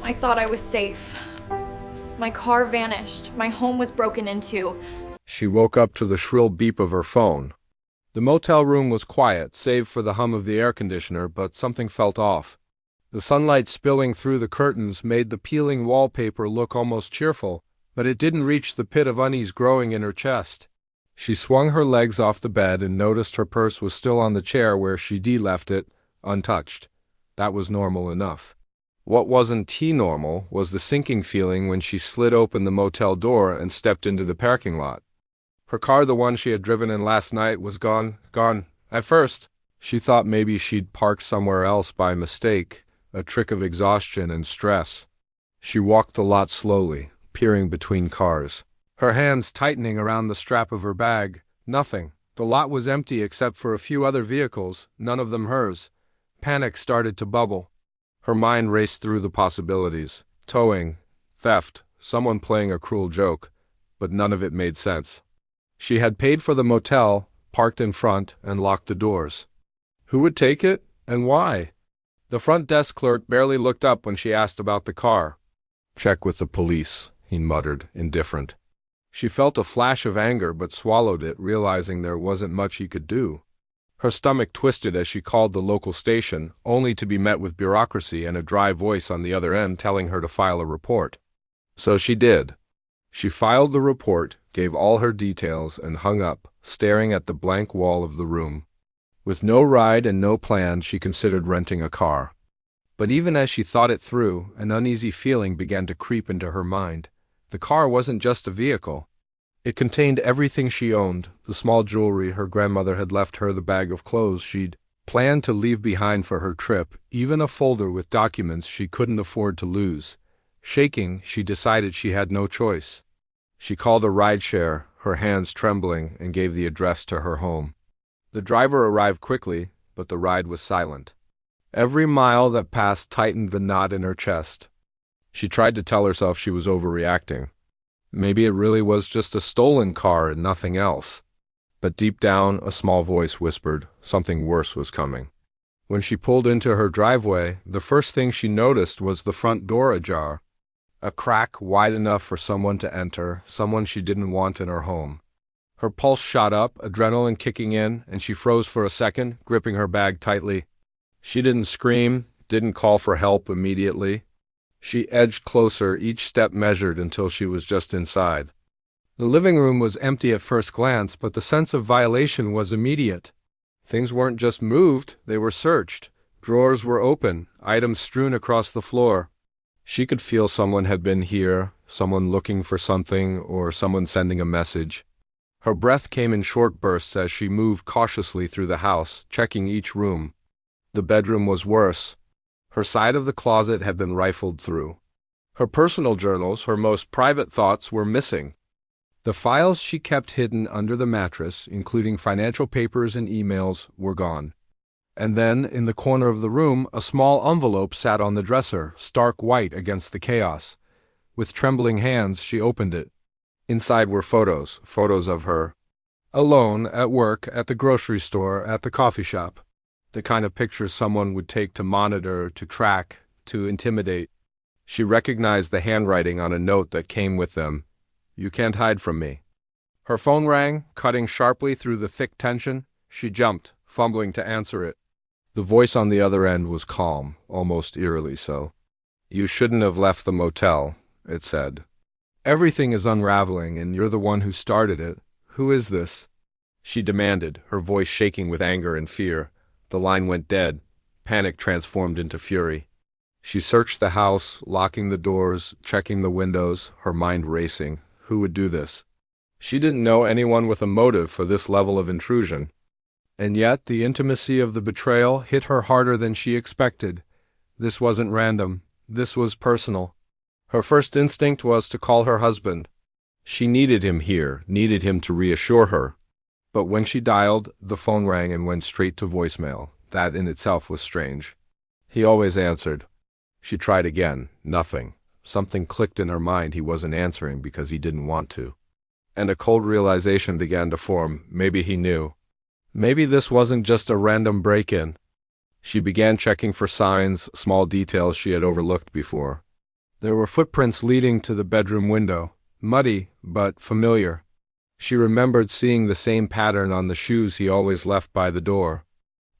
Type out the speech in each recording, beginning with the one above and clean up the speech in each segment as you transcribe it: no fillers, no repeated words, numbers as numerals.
I thought I was safe. My car vanished. My home was broken into. She woke up to the shrill beep of her phone. The motel room was quiet, save for the hum of the air conditioner, but something felt off. The sunlight spilling through the curtains made the peeling wallpaper look almost cheerful, but it didn't reach the pit of unease growing in her chest. She swung her legs off the bed and noticed her purse was still on the chair where she'd left it, untouched. That was normal enough. What wasn't normal was the sinking feeling when she slid open the motel door and stepped into the parking lot. Her car, the one she had driven in last night, was gone. At first, she thought maybe she'd parked somewhere else by mistake, a trick of exhaustion and stress. She walked the lot slowly, peering between cars, her hands tightening around the strap of her bag. Nothing. The lot was empty except for a few other vehicles, none of them hers. Panic started to bubble. Her mind raced through the possibilities. Towing, theft, someone playing a cruel joke, but none of it made sense. She had paid for the motel, parked in front, and locked the doors. Who would take it, and why? The front desk clerk barely looked up when she asked about the car. "Check with the police," he muttered, indifferent. She felt a flash of anger but swallowed it, realizing there wasn't much he could do. Her stomach twisted as she called the local station, only to be met with bureaucracy and a dry voice on the other end telling her to file a report. So she did. She filed the report, gave all her details, and hung up, staring at the blank wall of the room. With no ride and no plan, she considered renting a car. But even as she thought it through, an uneasy feeling began to creep into her mind. The car wasn't just a vehicle. It contained everything she owned, the small jewelry her grandmother had left her, the bag of clothes she'd planned to leave behind for her trip, even a folder with documents she couldn't afford to lose. Shaking, she decided she had no choice. She called a rideshare, her hands trembling, and gave the address to her home. The driver arrived quickly, but the ride was silent. Every mile that passed tightened the knot in her chest. She tried to tell herself she was overreacting. Maybe it really was just a stolen car and nothing else. But deep down, a small voice whispered something worse was coming. When she pulled into her driveway, the first thing she noticed was the front door ajar. A crack wide enough for someone to enter, someone she didn't want in her home. Her pulse shot up, adrenaline kicking in, and she froze for a second, gripping her bag tightly. She didn't scream, didn't call for help immediately. She edged closer, each step measured until she was just inside. The living room was empty at first glance, but the sense of violation was immediate. Things weren't just moved, they were searched. Drawers were open, items strewn across the floor. She could feel someone had been here, someone looking for something, or someone sending a message. Her breath came in short bursts as she moved cautiously through the house, checking each room. The bedroom was worse. Her side of the closet had been rifled through. Her personal journals, her most private thoughts, were missing. The files she kept hidden under the mattress, including financial papers and emails, were gone. And then, in the corner of the room, a small envelope sat on the dresser, stark white against the chaos. With trembling hands, she opened it. Inside were photos of her. Alone, at work, at the grocery store, at the coffee shop. The kind of pictures someone would take to monitor, to track, to intimidate. She recognized the handwriting on a note that came with them. "You can't hide from me." Her phone rang, cutting sharply through the thick tension. She jumped, fumbling to answer it. The voice on the other end was calm, almost eerily so. "You shouldn't have left the motel," it said. "Everything is unraveling, and you're the one who started it. Who is this?" She demanded, her voice shaking with anger and fear. The line went dead. Panic transformed into fury. She searched the house, locking the doors, checking the windows, her mind racing. Who would do this? She didn't know anyone with a motive for this level of intrusion. And yet the intimacy of the betrayal hit her harder than she expected. This wasn't random. This was personal. Her first instinct was to call her husband. She needed him here, needed him to reassure her. But when she dialed, the phone rang and went straight to voicemail. That in itself was strange. He always answered. She tried again. Nothing. Something clicked in her mind. He wasn't answering because he didn't want to. And a cold realization began to form. Maybe he knew. Maybe this wasn't just a random break-in. She began checking for signs, small details she had overlooked before. There were footprints leading to the bedroom window, muddy but familiar. She remembered seeing the same pattern on the shoes he always left by the door.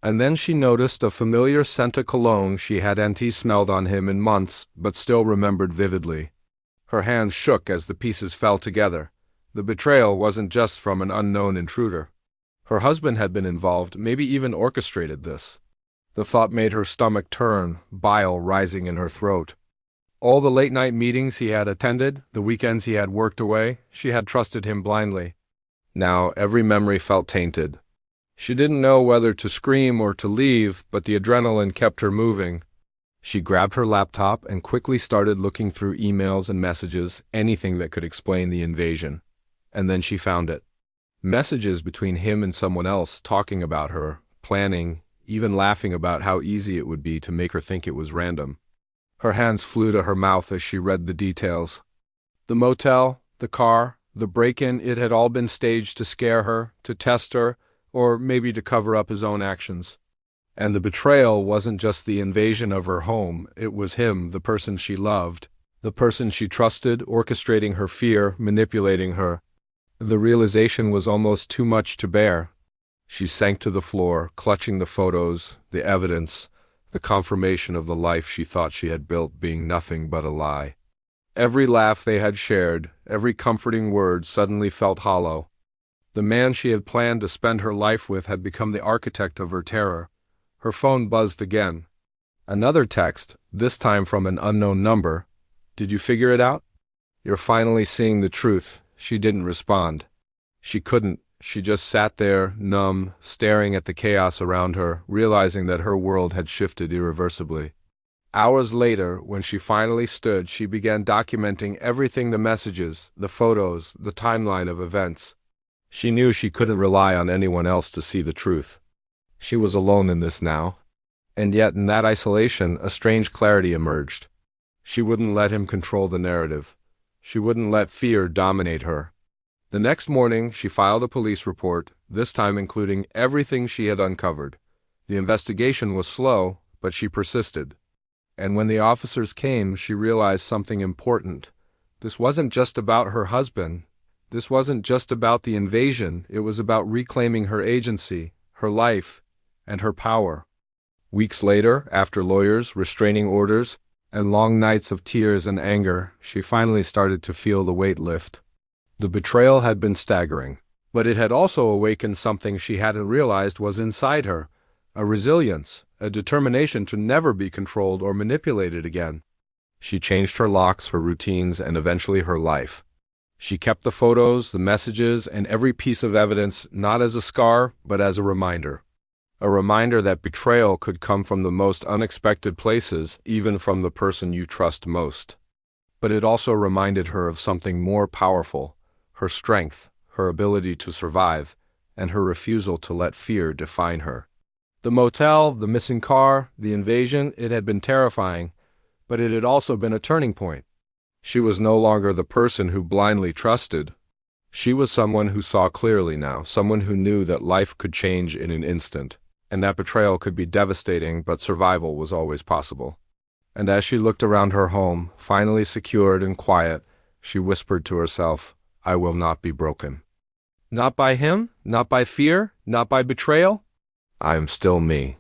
And then she noticed a familiar scent of cologne she hadn't smelled on him in months, but still remembered vividly. Her hands shook as the pieces fell together. The betrayal wasn't just from an unknown intruder. Her husband had been involved, maybe even orchestrated this. The thought made her stomach turn, bile rising in her throat. All the late-night meetings he had attended, the weekends he had worked away, she had trusted him blindly. Now every memory felt tainted. She didn't know whether to scream or to leave, but the adrenaline kept her moving. She grabbed her laptop and quickly started looking through emails and messages, anything that could explain the invasion. And then she found it. Messages between him and someone else, talking about her, planning, even laughing about how easy it would be to make her think it was random. Her hands flew to her mouth as she read the details. The motel, the car, the break-in, it had all been staged to scare her, to test her, or maybe to cover up his own actions. And the betrayal wasn't just the invasion of her home, it was him, the person she loved, the person she trusted, orchestrating her fear, manipulating her. The realization was almost too much to bear. She sank to the floor, clutching the photos, the evidence, the confirmation of the life she thought she had built being nothing but a lie. Every laugh they had shared, every comforting word suddenly felt hollow. The man she had planned to spend her life with had become the architect of her terror. Her phone buzzed again. Another text, this time from an unknown number. "Did you figure it out? You're finally seeing the truth." She didn't respond. She couldn't. She just sat there, numb, staring at the chaos around her, realizing that her world had shifted irreversibly. Hours later, when she finally stood, she began documenting everything: the messages, the photos, the timeline of events. She knew she couldn't rely on anyone else to see the truth. She was alone in this now. And yet, in that isolation, a strange clarity emerged. She wouldn't let him control the narrative. She wouldn't let fear dominate her. The next morning, she filed a police report, this time including everything she had uncovered. The investigation was slow, but she persisted. And when the officers came, she realized something important. This wasn't just about her husband. This wasn't just about the invasion. It was about reclaiming her agency, her life, and her power. Weeks later, after lawyers, restraining orders, and long nights of tears and anger, she finally started to feel the weight lift. The betrayal had been staggering, but it had also awakened something she hadn't realized was inside her, a resilience, a determination to never be controlled or manipulated again. She changed her locks, her routines, and eventually her life. She kept the photos, the messages, and every piece of evidence not as a scar, but as a reminder. A reminder that betrayal could come from the most unexpected places, even from the person you trust most. But it also reminded her of something more powerful: her strength, her ability to survive, and her refusal to let fear define her. The motel, the missing car, the invasion, it had been terrifying, but it had also been a turning point. She was no longer the person who blindly trusted. She was someone who saw clearly now, someone who knew that life could change in an instant, and that betrayal could be devastating, but survival was always possible. And as she looked around her home, finally secured and quiet, she whispered to herself, "I will not be broken. Not by him, not by fear, not by betrayal. I am still me."